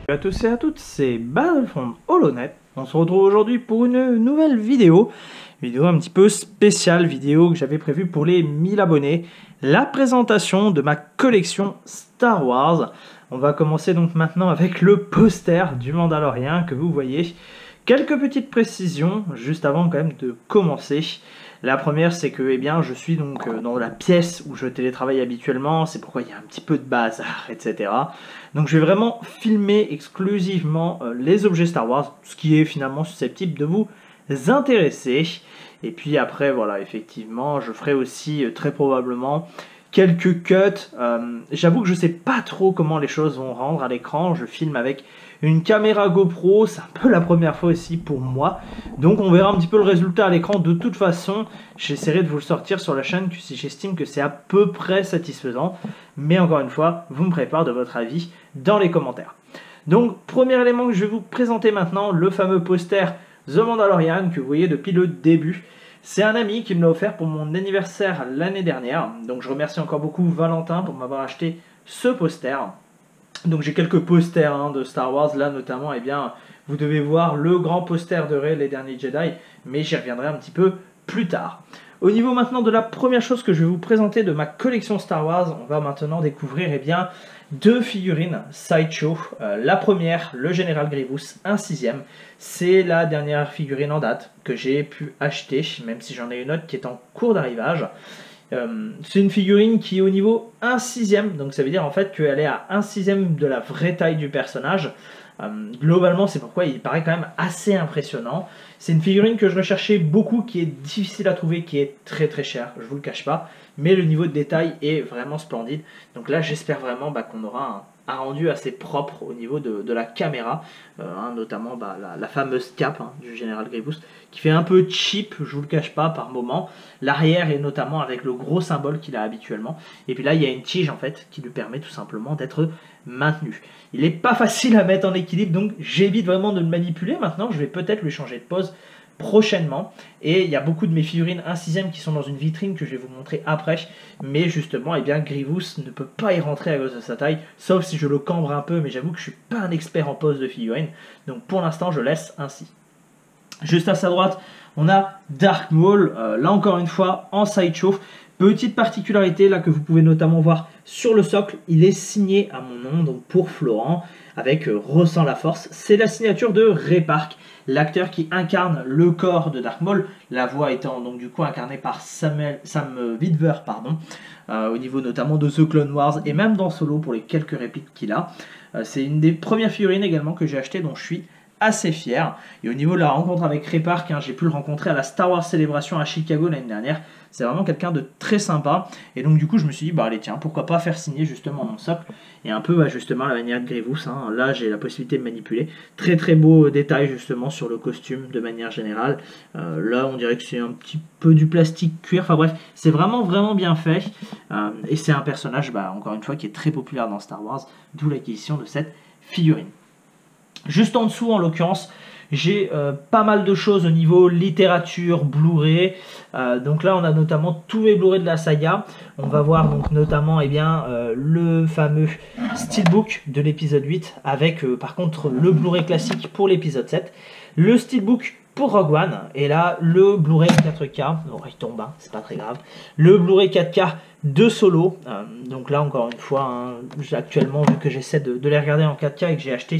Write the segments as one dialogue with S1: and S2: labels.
S1: Salut à tous et à toutes, c'est Battlefront HoloNet. On se retrouve aujourd'hui pour une nouvelle vidéo un petit peu spéciale, vidéo que j'avais prévue pour les 1000 abonnés, la présentation de ma collection Star Wars. On va commencer donc maintenant avec le poster du Mandalorian que vous voyez. Quelques petites précisions juste avant quand même de commencer. La première, c'est que je suis donc dans la pièce où je télétravaille habituellement, c'est pourquoi il y a un petit peu de bazar, etc. Donc je vais vraiment filmer exclusivement les objets Star Wars, ce qui est finalement susceptible de vous intéresser. Et puis après, voilà, effectivement, je ferai aussi très probablement quelques cuts. J'avoue que je ne sais pas trop comment les choses vont rendre à l'écran. Je filme avec une caméra GoPro, c'est un peu la première fois aussi pour moi. Donc on verra un petit peu le résultat à l'écran. De toute façon, j'essaierai de vous le sortir sur la chaîne si j'estime que c'est à peu près satisfaisant. Mais encore une fois, vous me préparez de votre avis dans les commentaires. Donc premier élément que je vais vous présenter maintenant, le fameux poster The Mandalorian que vous voyez depuis le début. C'est un ami qui me l'a offert pour mon anniversaire l'année dernière. Donc je remercie encore beaucoup Valentin pour m'avoir acheté ce poster. Donc j'ai quelques posters de Star Wars, là notamment, vous devez voir le grand poster de Rey, les derniers Jedi, mais j'y reviendrai un petit peu plus tard. Au niveau maintenant de la première chose que je vais vous présenter de ma collection Star Wars, on va maintenant découvrir deux figurines Sideshow. La première, le Général Grievous, un 6e. C'est la dernière figurine en date que j'ai pu acheter, même si j'en ai une autre qui est en cours d'arrivage. C'est une figurine qui est au niveau 1/6, donc ça veut dire en fait qu'elle est à 1/6 de la vraie taille du personnage. Globalement, c'est pourquoi il paraît quand même assez impressionnant. C'est une figurine que je recherchais beaucoup, qui est difficile à trouver, qui est très très chère, je vous le cache pas, mais le niveau de détail est vraiment splendide. Donc là, j'espère vraiment qu'on aura un rendu assez propre au niveau de la caméra, notamment la fameuse cape du Général Grievous, qui fait un peu cheap, je vous le cache pas, par moment. L'arrière est notamment avec le gros symbole qu'il a habituellement. Et puis là, il y a une tige en fait qui lui permet tout simplement d'être maintenu. Il n'est pas facile à mettre en équilibre, donc j'évite vraiment de le manipuler. Maintenant, je vais peut-être lui changer de pose prochainement. Et il y a beaucoup de mes figurines 1/6 qui sont dans une vitrine que je vais vous montrer après. Mais justement, Grievous ne peut pas y rentrer à cause de sa taille, sauf si je le cambre un peu, mais j'avoue que je suis pas un expert en pose de figurine. Donc pour l'instant, je laisse ainsi. Juste à sa droite, on a Darth Maul, là encore une fois en sideshow. Petite particularité là que vous pouvez notamment voir sur le socle, il est signé à mon nom, donc pour Florent, avec Ressent la Force. C'est la signature de Ray Park, l'acteur qui incarne le corps de Darth Maul, la voix étant donc du coup incarnée par Sam Witwer, au niveau notamment de The Clone Wars et même dans Solo pour les quelques répliques qu'il a. C'est une des premières figurines également que j'ai achetées, dont je suis assez fier. Et au niveau de la rencontre avec Ray Park, j'ai pu le rencontrer à la Star Wars Celebration à Chicago l'année dernière. C'est vraiment quelqu'un de très sympa. Et donc du coup je me suis dit, allez tiens, pourquoi pas faire signer justement mon socle. Et un peu justement la manière de Grievous. Là j'ai la possibilité de manipuler. Très très beau détail justement sur le costume de manière générale. Là on dirait que c'est un petit peu du plastique cuir. Enfin bref, c'est vraiment bien fait. Et c'est un personnage, encore une fois, qui est très populaire dans Star Wars. D'où l'acquisition de cette figurine. Juste en dessous, en l'occurrence, j'ai pas mal de choses au niveau littérature, Blu-ray. Donc là, on a notamment tous les Blu-ray de la saga. On va voir donc notamment le fameux Steelbook de l'épisode 8 avec par contre le Blu-ray classique pour l'épisode 7. Le Steelbook pour Rogue One. Et là, le Blu-ray 4K. Oh, il tombe, c'est pas très grave. Le Blu-ray 4K de Solo. Donc là, encore une fois, actuellement, vu que j'essaie de les regarder en 4K et que j'ai acheté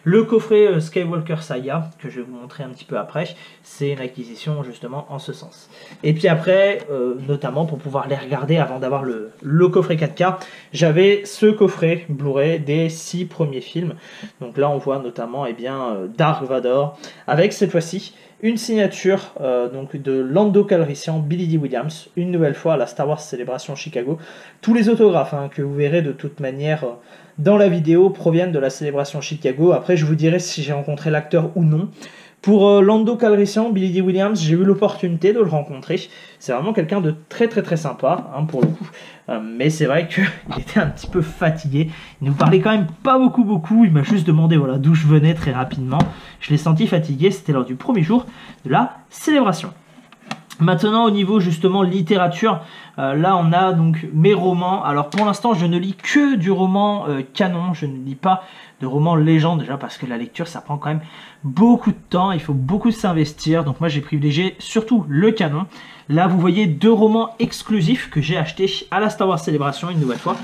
S1: le coffret Skywalker Saga, que je vais vous montrer un petit peu après, c'est une acquisition justement en ce sens. Et puis après, notamment pour pouvoir les regarder avant d'avoir le coffret 4K, j'avais ce coffret Blu-ray des 6 premiers films. Donc là on voit notamment Darth Vader, avec cette fois-ci une signature donc de Lando Calrissian, Billy Dee Williams, une nouvelle fois à la Star Wars Celebration Chicago. Tous les autographes que vous verrez de toute manière dans la vidéo proviennent de la Célébration Chicago. Après, je vous dirai si j'ai rencontré l'acteur ou non. Pour Lando Calrissian, Billy Dee Williams, j'ai eu l'opportunité de le rencontrer. C'est vraiment quelqu'un de très sympa, pour le coup. Mais c'est vrai qu'il était un petit peu fatigué. Il nous parlait quand même pas beaucoup. Il m'a juste demandé d'où je venais très rapidement. Je l'ai senti fatigué, c'était lors du premier jour de la célébration. Maintenant au niveau justement littérature, là on a donc mes romans. Alors pour l'instant je ne lis que du roman canon, je ne lis pas de roman légende déjà parce que la lecture ça prend quand même beaucoup de temps, il faut beaucoup s'investir. Donc moi j'ai privilégié surtout le canon. Là vous voyez 2 romans exclusifs que j'ai achetés à la Star Wars Célébration une nouvelle fois.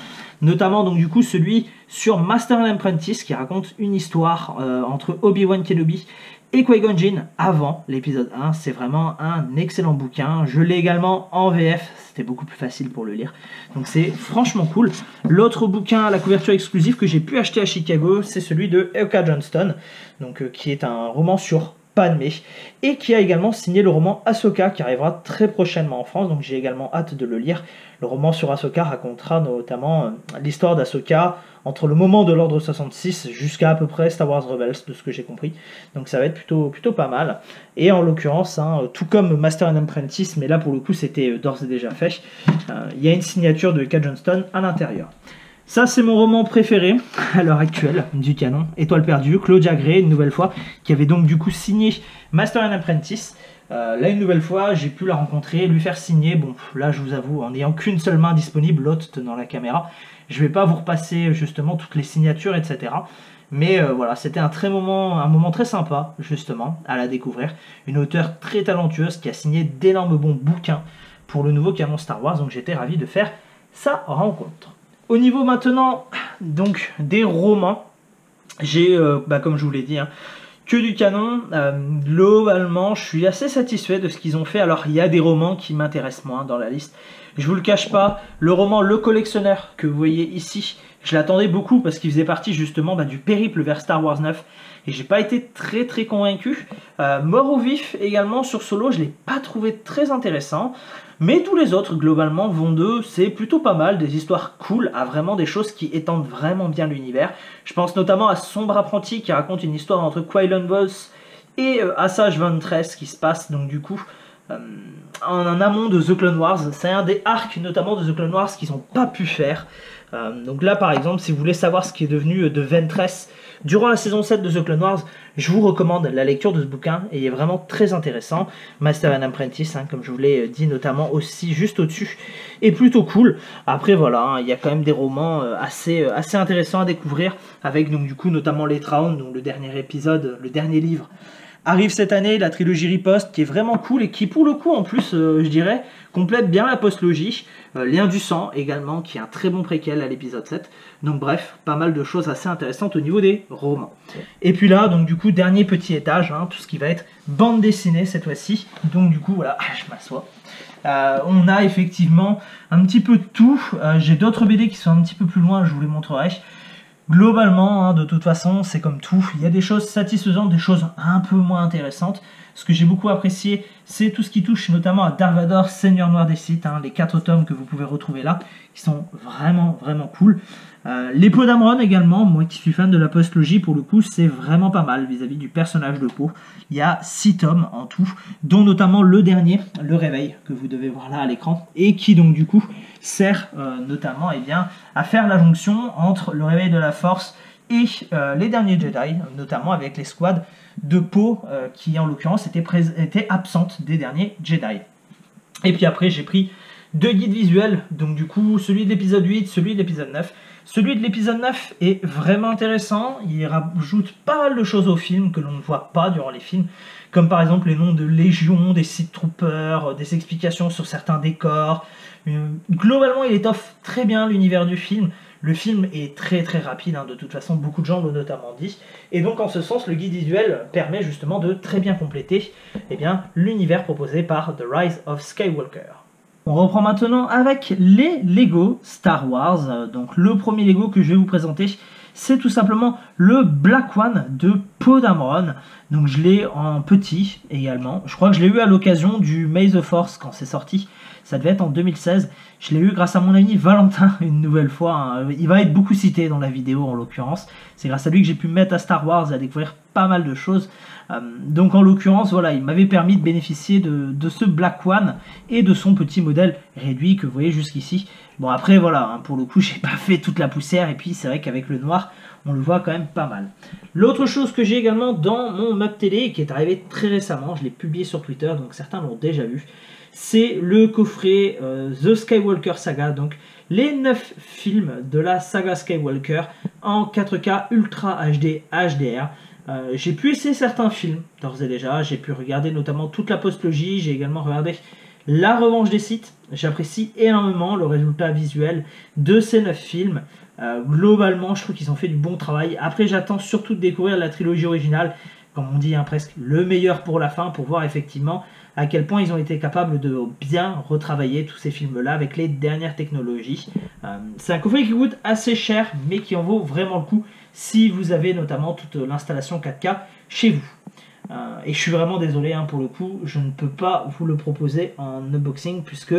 S1: Notamment donc du coup celui sur Master and Apprentice qui raconte une histoire entre Obi-Wan Kenobi et Qui-Gon Jinn avant l'épisode 1. C'est vraiment un excellent bouquin. Je l'ai également en VF, c'était beaucoup plus facile pour le lire. Donc c'est franchement cool. L'autre bouquin à la couverture exclusive que j'ai pu acheter à Chicago, c'est celui de Eka Johnston, donc, qui est un roman sur Padmé, et qui a également signé le roman Ahsoka qui arrivera très prochainement en France, donc j'ai également hâte de le lire. Le roman sur Ahsoka racontera notamment l'histoire d'Ahsoka entre le moment de l'Ordre 66 jusqu'à à peu près Star Wars Rebels, de ce que j'ai compris. Donc ça va être plutôt pas mal. Et en l'occurrence, tout comme Master and Apprentice, mais là pour le coup c'était d'ores et déjà fait, il y a une signature de Eka Johnston à l'intérieur. Ça, c'est mon roman préféré à l'heure actuelle du canon, Étoile perdue, Claudia Gray, une nouvelle fois, qui avait donc du coup signé Master and Apprentice. Là, une nouvelle fois, j'ai pu la rencontrer, lui faire signer. Bon, là, je vous avoue, en n'ayant qu'une seule main disponible, l'autre tenant la caméra, je vais pas vous repasser justement toutes les signatures, etc. Mais voilà, c'était un moment très sympa, justement, à la découvrir. Une auteure très talentueuse qui a signé d'énormes bons bouquins pour le nouveau canon Star Wars, donc j'étais ravi de faire sa rencontre. Au niveau maintenant donc des romans, j'ai, comme je vous l'ai dit, que du canon. Globalement, je suis assez satisfait de ce qu'ils ont fait. Alors, il y a des romans qui m'intéressent moins dans la liste. Je vous le cache pas, le roman Le Collectionneur que vous voyez ici, je l'attendais beaucoup parce qu'il faisait partie justement du périple vers Star Wars 9. Et j'ai pas été très convaincu. Mort au vif également sur Solo, je l'ai pas trouvé très intéressant. Mais tous les autres, globalement, vont d'eux, c'est plutôt pas mal, des histoires cool, à vraiment des choses qui étendent vraiment bien l'univers. Je pense notamment à Sombre Apprenti, qui raconte une histoire entre Quinlan Vos et Asajj Ventress, qui se passe donc du coup en amont de The Clone Wars. C'est un des arcs notamment de The Clone Wars qu'ils n'ont pas pu faire. Donc là par exemple, si vous voulez savoir ce qui est devenu de Ventress durant la saison 7 de The Clone Wars, je vous recommande la lecture de ce bouquin, et il est vraiment très intéressant. Master and Apprentice, comme je vous l'ai dit notamment aussi juste au-dessus, est plutôt cool. Après voilà, il y a quand même des romans assez intéressants à découvrir, avec donc du coup notamment Les Traun, donc le dernier épisode, le dernier livre, arrive cette année, la trilogie Riposte, qui est vraiment cool et qui pour le coup en plus, je dirais, complète bien la postlogie. Lien du sang également, qui est un très bon préquel à l'épisode 7. Donc bref, pas mal de choses assez intéressantes au niveau des romans. Et puis là, donc du coup, dernier petit étage, tout ce qui va être bande dessinée cette fois-ci. Donc du coup, voilà, je m'assois. On a effectivement un petit peu de tout. J'ai d'autres BD qui sont un petit peu plus loin, je vous les montrerai. Globalement, de toute façon, c'est comme tout. Il y a des choses satisfaisantes, des choses un peu moins intéressantes. Ce que j'ai beaucoup apprécié, c'est tout ce qui touche notamment à Dark Vador, Seigneur Noir des Sith, les 4 tomes que vous pouvez retrouver là, qui sont vraiment cool. Les Poe Dameron également, moi qui suis fan de la postlogie, pour le coup, c'est vraiment pas mal vis-à-vis du personnage de Poe. Il y a 6 tomes en tout, dont notamment le dernier, Le Réveil, que vous devez voir là à l'écran, et qui donc du coup sert notamment à faire la jonction entre le réveil de la Force et les derniers Jedi, notamment avec les squads de Poe qui en l'occurrence étaient absentes des derniers Jedi. Et puis après j'ai pris 2 guides visuels, donc du coup celui de l'épisode 8, celui de l'épisode 9. Celui de l'épisode 9 est vraiment intéressant, il rajoute pas mal de choses au film que l'on ne voit pas durant les films, comme par exemple les noms de légions, des Sith Troopers, des explications sur certains décors. Globalement il étoffe très bien l'univers du film. Le film est très rapide, de toute façon beaucoup de gens l'ont notamment dit, et donc en ce sens le guide visuel permet justement de très bien compléter l'univers proposé par The Rise of Skywalker. On reprend maintenant avec les Lego Star Wars. Donc le premier Lego que je vais vous présenter, c'est tout simplement le Black One de Poe Dameron. Donc je l'ai en petit également. Je crois que je l'ai eu à l'occasion du May the Force quand c'est sorti. Ça devait être en 2016. Je l'ai eu grâce à mon ami Valentin une nouvelle fois. Il va être beaucoup cité dans la vidéo en l'occurrence. C'est grâce à lui que j'ai pu me mettre à Star Wars et à découvrir pas mal de choses. Donc en l'occurrence, voilà, il m'avait permis de bénéficier de ce Black One et de son petit modèle réduit que vous voyez jusqu'ici. Bon après voilà, hein, pour le coup j'ai pas fait toute la poussière et puis c'est vrai qu'avec le noir on le voit quand même pas mal. L'autre chose que j'ai également dans mon mug télé qui est arrivé très récemment, je l'ai publié sur Twitter donc certains l'ont déjà vu, c'est le coffret The Skywalker Saga, donc les 9 films de la saga Skywalker en 4K Ultra HD HDR. J'ai pu essayer certains films d'ores et déjà, j'ai pu regarder notamment toute la postlogie, j'ai également regardé La Revanche des Sith. J'apprécie énormément le résultat visuel de ces 9 films. Globalement, je trouve qu'ils ont fait du bon travail. Après, j'attends surtout de découvrir la trilogie originale, comme on dit, hein, presque le meilleur pour la fin, pour voir effectivement à quel point ils ont été capables de bien retravailler tous ces films-là avec les dernières technologies. C'est un coffret qui coûte assez cher, mais qui en vaut vraiment le coup si vous avez notamment toute l'installation 4K chez vous. Et je suis vraiment désolé, hein, pour le coup, je ne peux pas vous le proposer en unboxing, puisque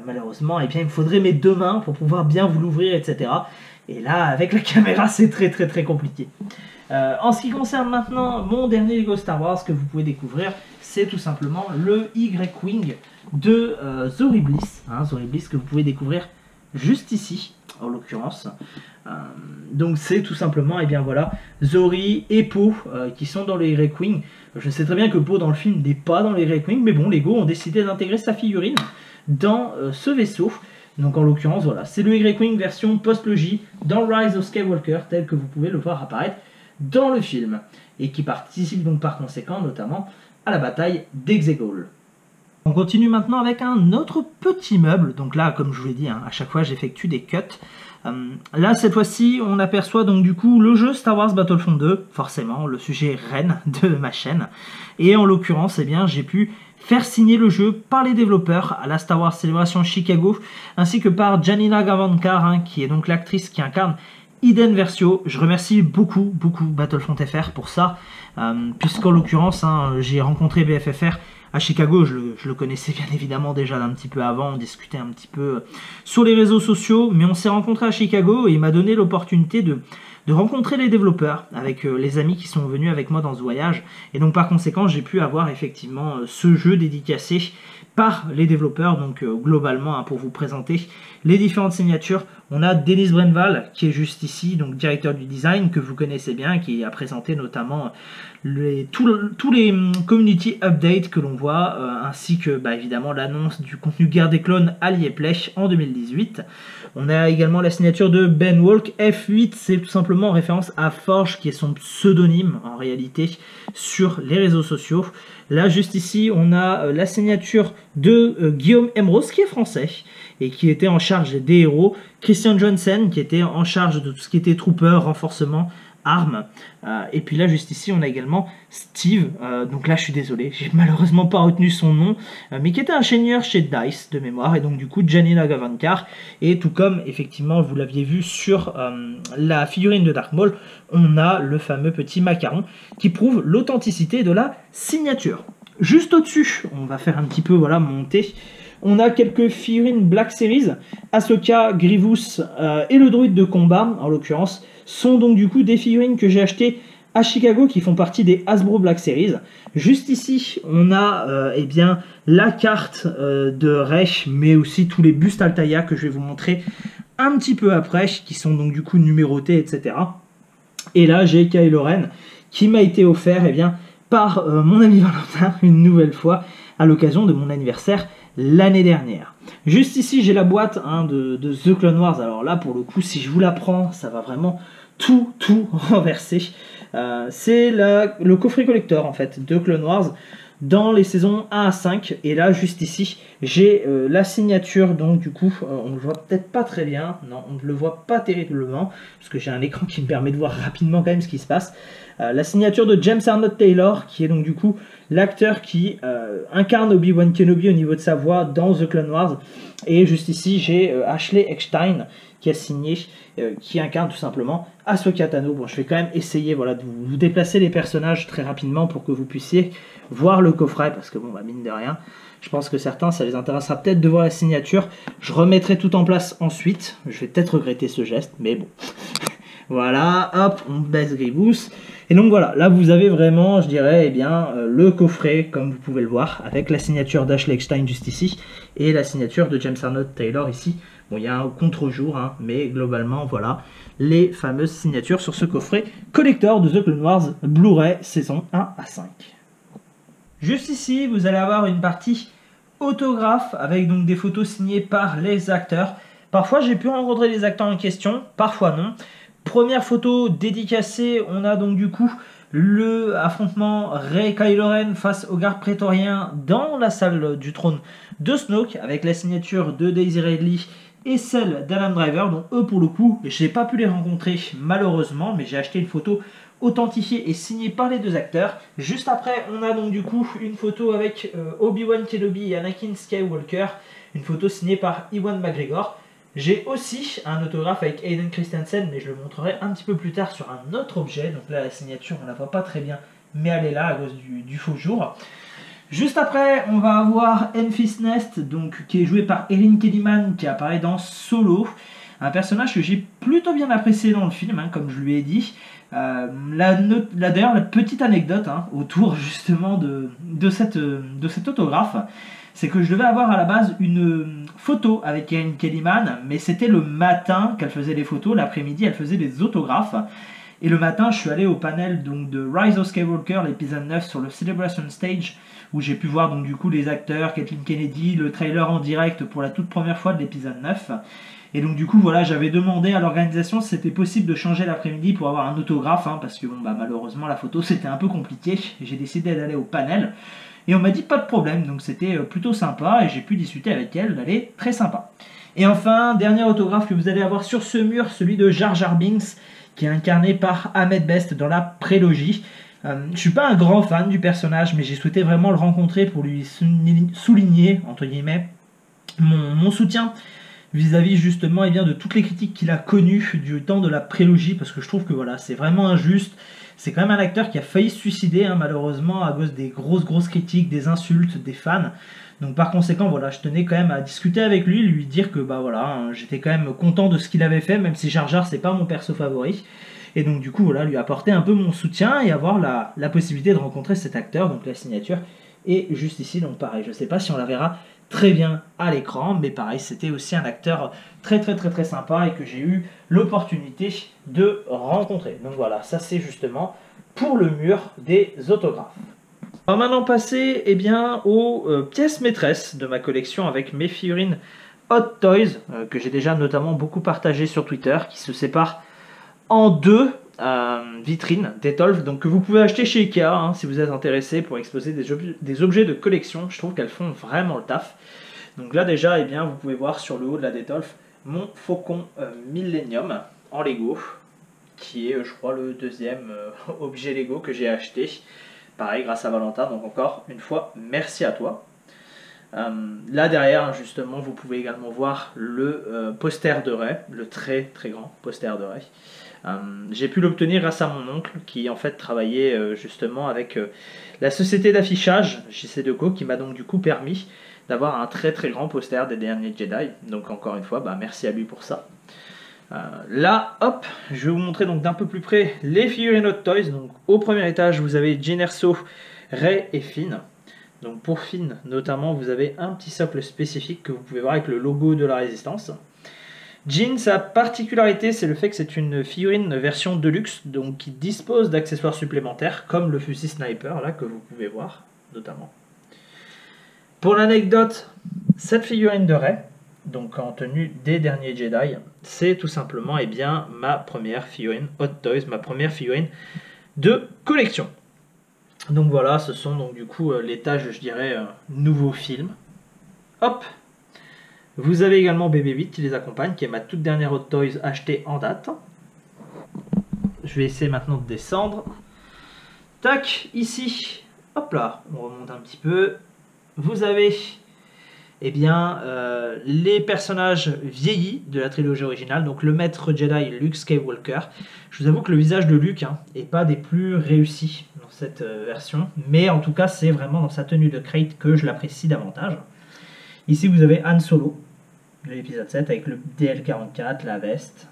S1: malheureusement, eh bien, il me faudrait mes 2 mains pour pouvoir bien vous l'ouvrir, etc. Et là, avec la caméra, c'est très compliqué. En ce qui concerne maintenant mon dernier Lego Star Wars que vous pouvez découvrir, c'est tout simplement le Y-Wing de Zorii Bliss, hein, Zorii Bliss que vous pouvez découvrir juste ici, en l'occurrence. Donc c'est tout simplement, et bien voilà, Zorii et Poe qui sont dans le Y-Wing. Je sais très bien que Poe dans le film n'est pas dans le Y-Wing, mais bon, Lego ont décidé d'intégrer sa figurine dans ce vaisseau. Donc en l'occurrence, voilà, c'est le Y-Wing version post-logie dans Rise of Skywalker, tel que vous pouvez le voir apparaître dans le film, et qui participe donc par conséquent notamment à la bataille d'Exegol. On continue maintenant avec un autre petit meuble. Donc là, comme je vous l'ai dit, hein, à chaque fois j'effectue des cuts. Là, cette fois-ci, on aperçoit donc du coup le jeu Star Wars Battlefront 2, forcément, le sujet reine de ma chaîne. Et en l'occurrence, eh bien, j'ai pu faire signer le jeu par les développeurs à la Star Wars Celebration Chicago, ainsi que par Janina Gavankar, hein, qui est donc l'actrice qui incarne Iden Versio. Je remercie beaucoup Battlefront FR pour ça, puisqu'en l'occurrence, hein, j'ai rencontré BFFR à Chicago, je le connaissais bien évidemment déjà d'un petit peu avant, on discutait un petit peu sur les réseaux sociaux, mais on s'est rencontrés à Chicago et il m'a donné l'opportunité de rencontrer les développeurs avec les amis qui sont venus avec moi dans ce voyage. Et donc par conséquent, j'ai pu avoir effectivement ce jeu dédicacé par les développeurs. Donc globalement, hein, pour vous présenter les différentes signatures, on a Denis Brenval qui est juste ici, donc directeur du design, que vous connaissez bien, qui a présenté notamment tous les community updates que l'on voit, ainsi que évidemment l'annonce du contenu Guerre des clones Allié Plèche en 2018. On a également la signature de Ben Walk. F8, c'est tout simplement en référence à Forge, qui est son pseudonyme en réalité sur les réseaux sociaux. Là, juste ici, on a la signature de Guillaume Emrose, qui est français, et qui était en charge des héros. Christian Johnson, qui était en charge de tout ce qui était trooper, renforcement, armes. Et puis là, juste ici, on a également Steve. Donc là, je suis désolé, j'ai malheureusement pas retenu son nom, mais qui était ingénieur chez DICE de mémoire, et donc du coup, Janina Gavankar. Et tout comme, effectivement, vous l'aviez vu sur la figurine de Dark Maul, on a le fameux petit macaron qui prouve l'authenticité de la signature. Juste au-dessus, on va faire un petit peu, voilà, monter. On a quelques figurines Black Series, Ahsoka, Grievous et le droïde de combat, en l'occurrence, sont donc du coup des figurines que j'ai achetées à Chicago qui font partie des Hasbro Black Series. Juste ici, on a eh bien, la carte de Reich, mais aussi tous les bustes Altaïa que je vais vous montrer un petit peu après, qui sont donc du coup numérotés, etc. Et là, j'ai Kylo Ren qui m'a été offert eh bien, par mon ami Valentin une nouvelle fois à l'occasion de mon anniversaire l'année dernière. Juste ici, j'ai la boîte de The Clone Wars. Alors là, pour le coup, si je vous la prends, ça va vraiment tout renverser. C'est le coffret collector, en fait, de Clone Wars dans les saisons 1 à 5. Et là, juste ici, j'ai la signature. Donc, du coup, on ne le voit peut-être pas très bien. Non, on ne le voit pas terriblement, parce que j'ai un écran qui me permet de voir rapidement quand même ce qui se passe. La signature de James Arnold Taylor, qui est donc du coup l'acteur qui incarne Obi-Wan Kenobi au niveau de sa voix dans The Clone Wars. Et juste ici, j'ai Ashley Eckstein qui a signé, qui incarne tout simplement Ahsoka Tano. Bon, je vais quand même essayer voilà, de vous déplacer les personnages très rapidement pour que vous puissiez voir le coffret, parce que bon, mine de rien, je pense que certains, ça les intéressera peut-être de voir la signature. Je remettrai tout en place ensuite. Je vais peut-être regretter ce geste, mais bon. Voilà, hop, on baisse Grievous. Et donc voilà, là vous avez vraiment, je dirais, eh bien, le coffret, comme vous pouvez le voir, avec la signature d'Ashley Eckstein juste ici, et la signature de James Arnold Taylor ici. Bon, il y a un contre-jour, hein, mais globalement, voilà, les fameuses signatures sur ce coffret collector de The Clone Wars Blu-ray saison 1 à 5. Juste ici, vous allez avoir une partie autographe, avec donc des photos signées par les acteurs. Parfois, j'ai pu rencontrer les acteurs en question, parfois non. Première photo dédicacée, on a donc du coup le affrontement Rey-Kylo Ren face au garde prétorien dans la salle du trône de Snoke, avec la signature de Daisy Ridley et celle d'Adam Driver. Donc eux pour le coup, je n'ai pas pu les rencontrer malheureusement, mais j'ai acheté une photo authentifiée et signée par les deux acteurs. Juste après, on a donc du coup une photo avec Obi-Wan Kenobi et Anakin Skywalker, une photo signée par Ewan McGregor. J'ai aussi un autographe avec Hayden Christensen, mais je le montrerai un petit peu plus tard sur un autre objet. Donc là, la signature, on la voit pas très bien, mais elle est là à cause du faux jour. Juste après, on va avoir Enfys Nest, donc, qui est joué par Erin Kellyman, qui apparaît dans Solo. Un personnage que j'ai plutôt bien apprécié dans le film, hein, comme je lui ai dit. D'ailleurs, la petite anecdote hein, autour justement de cet autographe, c'est que je devais avoir à la base une photo avec Erin Kellyman, mais c'était le matin qu'elle faisait les photos, l'après-midi elle faisait les autographes. Et le matin, je suis allé au panel donc, de Rise of Skywalker, l'épisode 9 sur le Celebration Stage, où j'ai pu voir donc, du coup les acteurs, Kathleen Kennedy, le trailer en direct pour la toute première fois de l'épisode 9. Et donc du coup voilà, j'avais demandé à l'organisation si c'était possible de changer l'après-midi pour avoir un autographe, hein, parce que bon, bah, malheureusement la photo c'était un peu compliqué. J'ai décidé d'aller au panel. Et on m'a dit pas de problème, donc c'était plutôt sympa et j'ai pu discuter avec elle, elle est très sympa. Et enfin, dernier autographe que vous allez avoir sur ce mur, celui de Jar Jar Binks, qui est incarné par Ahmed Best dans la prélogie. Je suis pas un grand fan du personnage, mais j'ai souhaité vraiment le rencontrer pour lui souligner, entre guillemets, mon soutien vis-à-vis justement et bien, de toutes les critiques qu'il a connues du temps de la prélogie, parce que je trouve que voilà, c'est vraiment injuste. C'est quand même un acteur qui a failli se suicider, hein, malheureusement, à cause des grosses critiques, des insultes, des fans. Donc par conséquent, voilà, je tenais quand même à discuter avec lui, lui dire que bah voilà, hein, j'étais quand même content de ce qu'il avait fait, même si Jar Jar c'est pas mon perso favori. Et donc du coup, voilà, lui apporter un peu mon soutien et avoir la possibilité de rencontrer cet acteur, donc la signature est juste ici. Donc pareil, je sais pas si on la verra très bien à l'écran, mais pareil, c'était aussi un acteur très sympa et que j'ai eu l'opportunité de rencontrer. Donc voilà, ça c'est justement pour le mur des autographes. On va maintenant passer eh bien, aux pièces maîtresses de ma collection avec mes figurines Hot Toys, que j'ai déjà notamment beaucoup partagé sur Twitter, qui se séparent en deux vitrines d'Etolf, donc que vous pouvez acheter chez Ikea hein, si vous êtes intéressé pour exposer des objets de collection. Je trouve qu'elles font vraiment le taf. Donc là déjà, eh bien, vous pouvez voir sur le haut de la Detolf mon Faucon Millennium en Lego, qui est je crois le deuxième objet Lego que j'ai acheté. Pareil grâce à Valentin, donc encore une fois merci à toi. Là derrière justement vous pouvez également voir le poster de Rey, le très grand poster de Rey. J'ai pu l'obtenir grâce à mon oncle qui en fait travaillait justement avec la société d'affichage JC Deco, qui m'a donc du coup permis d'avoir un très grand poster des derniers Jedi. Donc encore une fois, bah, merci à lui pour ça. Là, hop, je vais vous montrer donc d'un peu plus près les figurines Hot Toys. Donc au premier étage, vous avez Jyn Erso, Rey et Finn. Donc pour Finn notamment, vous avez un petit socle spécifique que vous pouvez voir avec le logo de la Résistance. Jyn, sa particularité, c'est le fait que c'est une figurine version deluxe, donc qui dispose d'accessoires supplémentaires, comme le fusil sniper, là, que vous pouvez voir, notamment. Pour l'anecdote, cette figurine de Rey, donc en tenue des derniers Jedi, c'est tout simplement eh bien, ma première figurine Hot Toys, ma première figurine de collection. Donc voilà, ce sont donc du coup l'étage, je dirais, nouveau film. Hop! Vous avez également BB-8 qui les accompagne, qui est ma toute dernière Hot Toys achetée en date. Je vais essayer maintenant de descendre. Tac, ici, hop là, on remonte un petit peu. Vous avez eh bien, les personnages vieillis de la trilogie originale, donc le maître Jedi Luke Skywalker. Je vous avoue que le visage de Luke n'est pas des plus réussis dans cette version, mais en tout cas c'est vraiment dans sa tenue de Krayt que je l'apprécie davantage. Ici vous avez Han Solo de l'épisode 7 avec le DL44, la veste.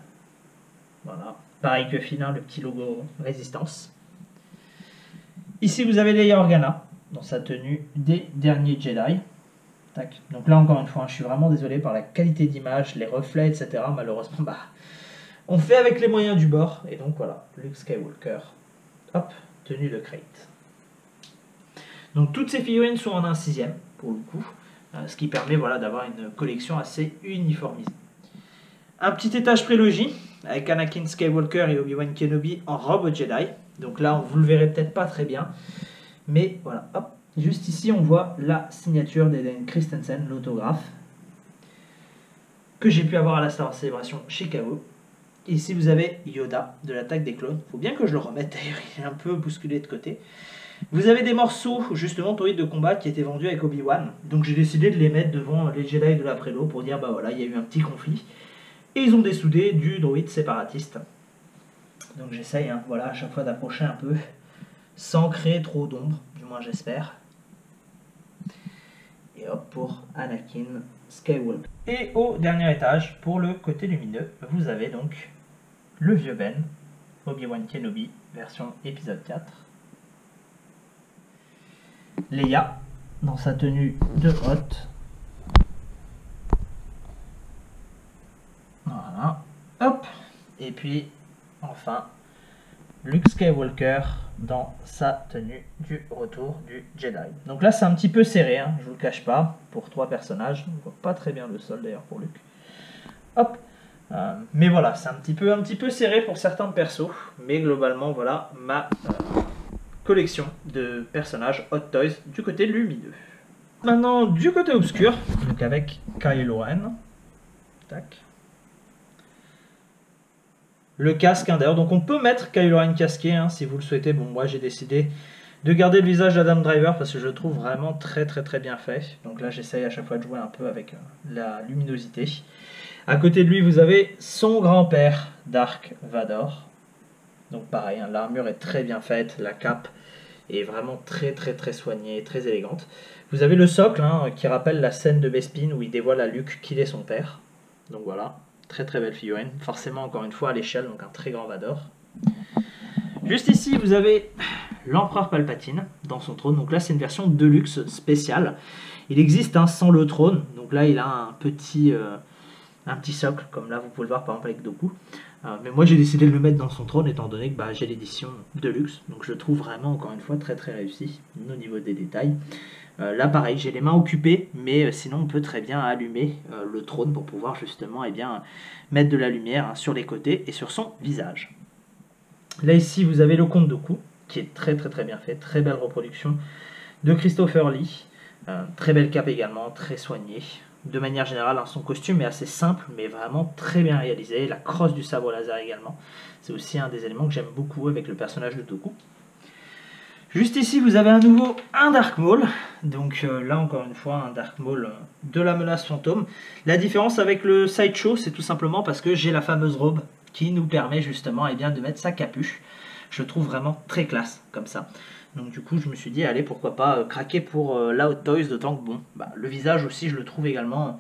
S1: Voilà, Pareil que Finn, le petit logo Résistance. Ici, vous avez Leia Organa, dans sa tenue des derniers Jedi. Tac. Donc là, encore une fois, je suis vraiment désolé par la qualité d'image, les reflets, etc. Malheureusement, on fait avec les moyens du bord. Et donc voilà, Luke Skywalker, hop, tenue de Crate. Donc toutes ces figurines sont en 1/6, pour le coup, ce qui permet voilà, d'avoir une collection assez uniformisée. Un petit étage prélogie, avec Anakin Skywalker et Obi-Wan Kenobi en robe Jedi. Donc là, vous le verrez peut-être pas très bien. Mais voilà, hop. Juste ici, on voit la signature d'Eden Christensen, l'autographe, que j'ai pu avoir à la Star Wars Celebration Chicago. Et ici, vous avez Yoda de l'Attaque des Clones. Il faut bien que je le remette, d'ailleurs, il est un peu bousculé de côté. Vous avez des morceaux, justement, droïdes de combat qui étaient vendus avec Obi-Wan. Donc j'ai décidé de les mettre devant les Jedi de la Prélo pour dire, bah voilà, il y a eu un petit conflit. Et ils ont dessoudé du droïde séparatiste. Donc j'essaye, hein, voilà, à chaque fois d'approcher un peu, sans créer trop d'ombre, du moins j'espère. Et hop, pour Anakin Skywalker. Et au dernier étage, pour le côté lumineux, vous avez donc le vieux Ben, Obi-Wan Kenobi, version épisode 4. Leia, dans sa tenue de Hoth. Voilà. Hop. Et puis, enfin, Luke Skywalker dans sa tenue du retour du Jedi. Donc là, c'est un petit peu serré, hein, je vous le cache pas, pour 3 personnages. On ne voit pas très bien le sol, d'ailleurs, pour Luke. Hop. Mais voilà, c'est un petit peu serré pour certains persos. Mais globalement, voilà ma collection de personnages Hot Toys du côté lumineux. Maintenant, du côté obscur, donc avec Kylo Ren. Tac. Le casque, hein, d'ailleurs, donc on peut mettre Kylo Ren casqué, hein, si vous le souhaitez. Bon, moi j'ai décidé de garder le visage d'Adam Driver parce que je le trouve vraiment très bien fait. Donc là, j'essaye à chaque fois de jouer un peu avec la luminosité. À côté de lui, vous avez son grand-père, Dark Vador. Donc pareil, hein, l'armure est très bien faite, la cape est vraiment très soignée, très élégante. Vous avez le socle, hein, qui rappelle la scène de Bespin où il dévoile à Luke qu'il est son père. Donc voilà, très belle figurine. Forcément, encore une fois, à l'échelle, donc un très grand Vador. Juste ici, vous avez l'empereur Palpatine dans son trône. Donc là, c'est une version Deluxe spéciale. Il existe un sans le trône. Donc là, il a un petit socle, comme là, vous pouvez le voir par exemple avec Dooku. Mais moi, j'ai décidé de le mettre dans son trône, étant donné que j'ai l'édition Deluxe. Donc je le trouve vraiment, encore une fois, très réussi au niveau des détails. Là, pareil, j'ai les mains occupées, mais sinon, on peut très bien allumer le trône pour pouvoir justement mettre de la lumière sur les côtés et sur son visage. Là, ici, vous avez le comte Dooku, qui est très bien fait. Très belle reproduction de Christopher Lee. Très belle cape également, très soignée. De manière générale, hein, son costume est assez simple, mais vraiment très bien réalisé. La crosse du sabre laser également. C'est aussi un des éléments que j'aime beaucoup avec le personnage de Dooku. Juste ici, vous avez à nouveau un Dark Maul. Donc là, encore une fois, un Dark Maul de la menace fantôme. La différence avec le Sideshow, c'est tout simplement parce que j'ai la fameuse robe qui nous permet justement de mettre sa capuche. Je le trouve vraiment très classe, comme ça. Donc du coup, je me suis dit, allez, pourquoi pas craquer pour la Hot Toys, d'autant que bon, le visage aussi, je le trouve également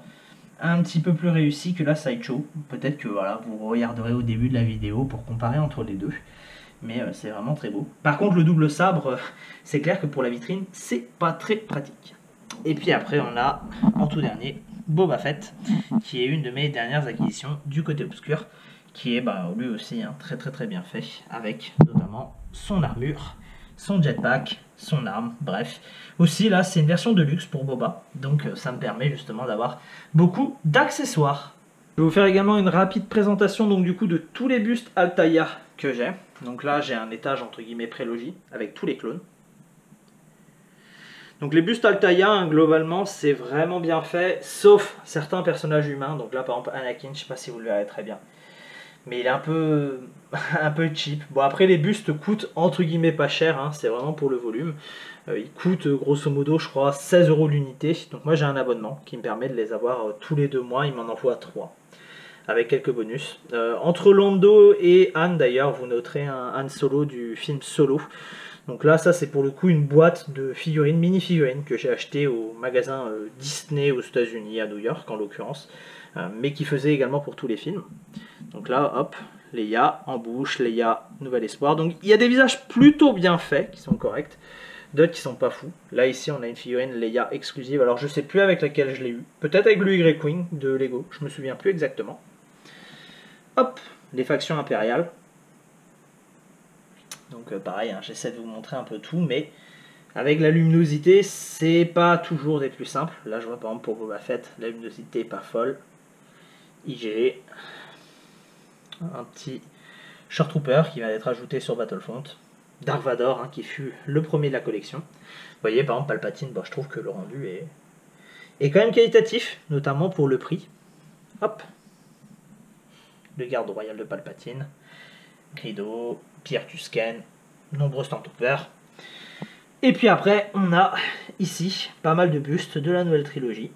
S1: un petit peu plus réussi que la Sideshow. Peut-être que voilà, vous regarderez au début de la vidéo pour comparer entre les deux. Mais c'est vraiment très beau. Par contre, le double sabre, c'est clair que pour la vitrine, c'est pas très pratique. Et puis après, on a, en tout dernier, Boba Fett, qui est une de mes dernières acquisitions du côté obscur, qui est lui aussi très bien fait, avec notamment son armure, son jetpack, son arme, bref. Aussi, là, c'est une version de luxe pour Boba, donc ça me permet justement d'avoir beaucoup d'accessoires. Je vais vous faire également une rapide présentation donc du coup de tous les bustes Altaïa que j'ai. Donc là, j'ai un étage entre guillemets prélogie avec tous les clones. Donc les bustes Altaïa, globalement, c'est vraiment bien fait, sauf certains personnages humains. Donc là, par exemple, Anakin, je sais pas si vous le verrez très bien. Mais il est un peu cheap. Bon, après, les bustes coûtent entre guillemets pas cher, hein, c'est vraiment pour le volume. Ils coûtent grosso modo, je crois, 16 € l'unité. Donc moi, j'ai un abonnement qui me permet de les avoir tous les 2 mois. Il m'en envoie 3. Avec quelques bonus. Entre Lando et Han, d'ailleurs, vous noterez un Han Solo du film Solo. Donc là, ça, c'est pour le coup une boîte de figurines, mini-figurines, que j'ai acheté au magasin Disney aux États-Unis, à New York en l'occurrence, mais qui faisait également pour tous les films. Donc là, hop, Leia en bouche, Leia Nouvel Espoir. Donc il y a des visages plutôt bien faits, qui sont corrects, d'autres qui sont pas fous. Là ici on a une figurine Leia exclusive, alors je sais plus avec laquelle je l'ai eu. Peut-être avec le Y-Wing de Lego, je me souviens plus exactement. Hop, les factions impériales. Donc pareil, hein, j'essaie de vous montrer un peu tout, mais avec la luminosité, c'est pas toujours des plus simples. Là je vois par exemple pour Boba Fett, la luminosité est pas folle. IG, un petit Short Trooper qui vient d'être ajouté sur Battlefront. Dark Vador, hein, qui fut le premier de la collection. Vous voyez par exemple Palpatine, bon, je trouve que le rendu est quand même qualitatif, notamment pour le prix. Hop, le garde royal de Palpatine, Grido, Pierre Tusken, nombreux Stormtroopers. Et puis après, on a ici pas mal de bustes de la nouvelle trilogie.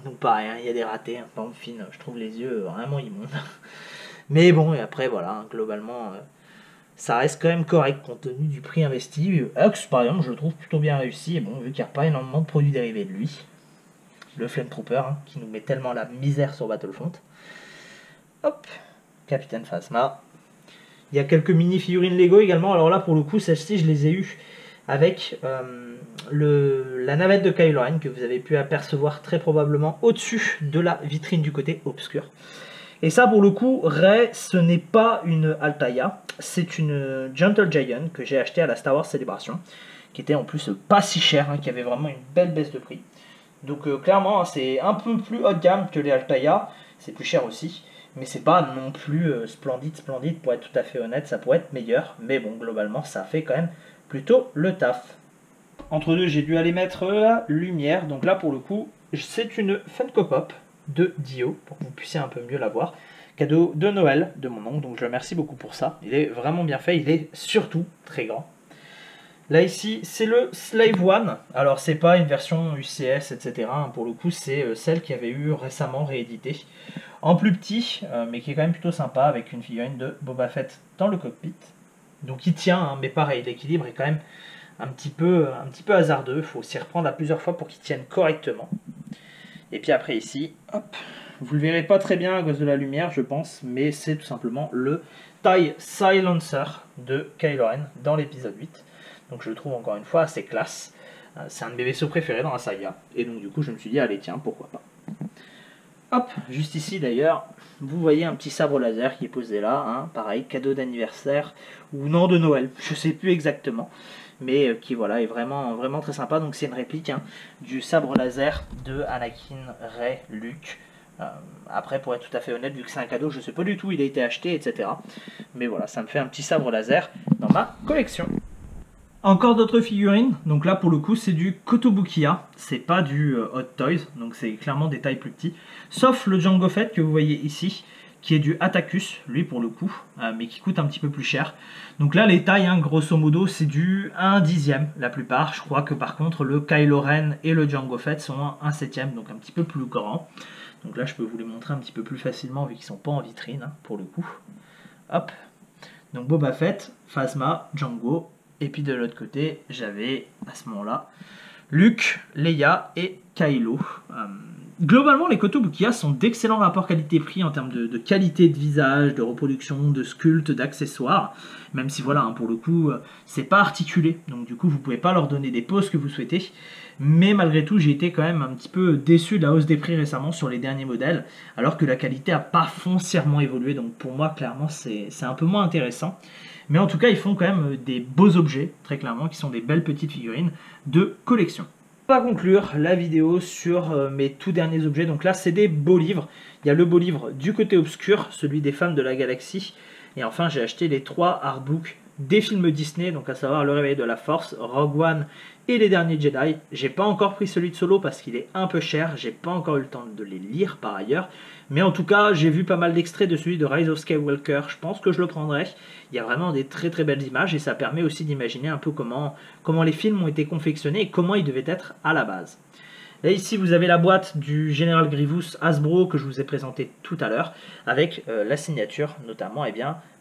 S1: Donc pareil, hein, il y a des ratés, hein, par exemple Finn, je trouve les yeux vraiment immondes. Mais bon, et après voilà, hein, globalement, ça reste quand même correct compte tenu du prix investi. Hux par exemple, je le trouve plutôt bien réussi, et bon, vu qu'il n'y a pas énormément de produits dérivés de lui. Le Flame Trooper, hein, qui nous met tellement la misère sur Battlefront. Hop, Capitaine Phasma. Il y a quelques mini-figurines Lego également, alors là pour le coup, celles-ci je les ai eues avec la navette de Kylo Ren que vous avez pu apercevoir très probablement au-dessus de la vitrine du côté obscur. Et ça pour le coup, Rey, ce n'est pas une Altaïa, c'est une Gentle Giant que j'ai acheté à la Star Wars Celebration, qui était en plus pas si cher, hein, qui avait vraiment une belle baisse de prix. Donc clairement, c'est un peu plus haut de gamme que les Altaïa, c'est plus cher aussi, mais c'est pas non plus splendide, pour être tout à fait honnête, ça pourrait être meilleur, mais bon, globalement, ça fait quand même plutôt le taf. Entre deux, j'ai dû aller mettre la lumière, donc là pour le coup, c'est une Funko Pop de Dio, pour que vous puissiez un peu mieux la voir. Cadeau de Noël de mon oncle, donc je le remercie beaucoup pour ça. Il est vraiment bien fait, il est surtout très grand. Là ici, c'est le Slave One. Alors c'est pas une version UCS, etc. Pour le coup, c'est celle qui avait eu récemment réédité. En plus petit, mais qui est quand même plutôt sympa, avec une figurine de Boba Fett dans le cockpit. Donc il tient, hein, mais pareil, l'équilibre est quand même un petit peu hasardeux. Il faut s'y reprendre à plusieurs fois pour qu'il tienne correctement. Et puis après ici, hop, vous le verrez pas très bien à cause de la lumière, je pense, mais c'est tout simplement le TIE Silencer de Kylo Ren dans l'épisode 8. Donc je le trouve encore une fois assez classe. C'est un de mes vaisseaux préférés dans la saga. Et donc du coup je me suis dit, allez tiens, pourquoi pas. Hop, juste ici d'ailleurs, vous voyez un petit sabre laser qui est posé là. Hein, pareil, cadeau d'anniversaire ou non de Noël, je sais plus exactement. Mais qui voilà est vraiment, vraiment très sympa. Donc c'est une réplique, hein, du sabre laser de Anakin, Rey, Luke. Après pour être tout à fait honnête, vu que c'est un cadeau, je sais pas du tout où il a été acheté, etc. Mais voilà, ça me fait un petit sabre laser dans ma collection. Encore d'autres figurines, donc là pour le coup c'est du Kotobukiya, c'est pas du Hot Toys, donc c'est clairement des tailles plus petites, sauf le Jango Fett que vous voyez ici, qui est du Atacus, lui pour le coup, mais qui coûte un petit peu plus cher. Donc là les tailles, hein, grosso modo, c'est du 1/10 la plupart, je crois que par contre le Kylo Ren et le Jango Fett sont 1/7, donc un petit peu plus grand. Donc là je peux vous les montrer un petit peu plus facilement vu qu'ils sont pas en vitrine, hein, pour le coup. Hop, donc Boba Fett, Phasma, Jango. Et puis de l'autre côté, j'avais à ce moment-là Luke, Leia et Kylo. Globalement, les Kotobukiya sont d'excellents rapports qualité-prix en termes de qualité de visage, de reproduction, de sculpte, d'accessoires. Même si voilà, hein, pour le coup, c'est pas articulé. Donc du coup, vous pouvez pas leur donner des poses que vous souhaitez. Mais malgré tout, j'ai été quand même un petit peu déçu de la hausse des prix récemment sur les derniers modèles, alors que la qualité n'a pas foncièrement évolué. Donc pour moi, clairement, c'est un peu moins intéressant. Mais en tout cas, ils font quand même des beaux objets, très clairement, qui sont des belles petites figurines de collection. On va conclure la vidéo sur mes tout derniers objets. Donc là, c'est des beaux livres. Il y a le beau livre du côté obscur, celui des femmes de la galaxie. Et enfin, j'ai acheté les 3 artbooks des films Disney, donc à savoir Le Réveil de la Force, Rogue One et Les Derniers Jedi. J'ai pas encore pris celui de Solo parce qu'il est un peu cher, j'ai pas encore eu le temps de les lire par ailleurs, mais en tout cas j'ai vu pas mal d'extraits de celui de Rise of Skywalker, je pense que je le prendrai. Il y a vraiment des très très belles images et ça permet aussi d'imaginer un peu comment les films ont été confectionnés et comment ils devaient être à la base. Là ici vous avez la boîte du Général Grievous Hasbro que je vous ai présenté tout à l'heure, avec la signature notamment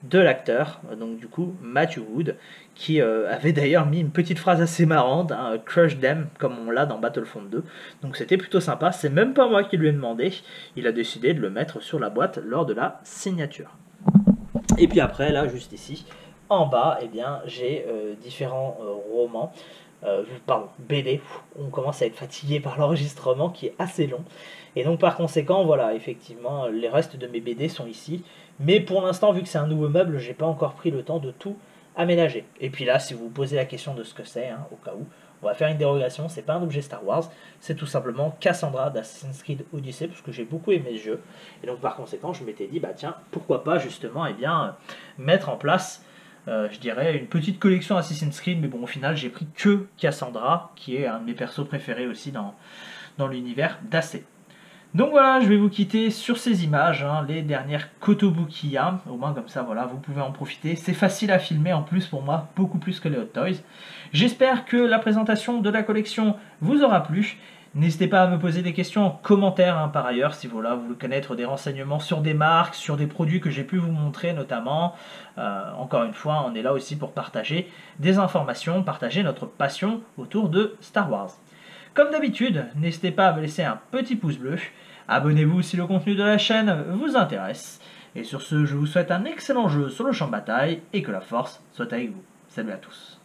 S1: de l'acteur, donc du coup Matthew Wood, qui avait d'ailleurs mis une petite phrase assez marrante, hein, Crush Them, comme on l'a dans Battlefront 2, donc c'était plutôt sympa, c'est même pas moi qui lui ai demandé, il a décidé de le mettre sur la boîte lors de la signature. Et puis après, là, juste ici, en bas, j'ai différents romans, pardon, BD. On commence à être fatigué par l'enregistrement qui est assez long. Et donc par conséquent, voilà, effectivement, les restes de mes BD sont ici. Mais pour l'instant, vu que c'est un nouveau meuble, j'ai pas encore pris le temps de tout aménager. Et puis là, si vous vous posez la question de ce que c'est, hein, au cas où, on va faire une dérogation, c'est pas un objet Star Wars, c'est tout simplement Cassandra d'Assassin's Creed Odyssey, parce que j'ai beaucoup aimé ce jeu. Et donc par conséquent, je m'étais dit, bah tiens, pourquoi pas justement, mettre en place, je dirais, une petite collection Assassin's Creed, mais bon, au final, j'ai pris que Cassandra, qui est un de mes persos préférés aussi dans l'univers d'AC. Donc voilà, je vais vous quitter sur ces images, hein, les dernières Kotobukiya, au moins comme ça, voilà, vous pouvez en profiter. C'est facile à filmer en plus pour moi, beaucoup plus que les Hot Toys. J'espère que la présentation de la collection vous aura plu. N'hésitez pas à me poser des questions en commentaire, hein, par ailleurs, si voilà, vous voulez connaître des renseignements sur des marques, sur des produits que j'ai pu vous montrer notamment. Encore une fois, on est là aussi pour partager des informations, partager notre passion autour de Star Wars. Comme d'habitude, n'hésitez pas à me laisser un petit pouce bleu, abonnez-vous si le contenu de la chaîne vous intéresse, et sur ce, je vous souhaite un excellent jeu sur le champ de bataille, et que la force soit avec vous. Salut à tous.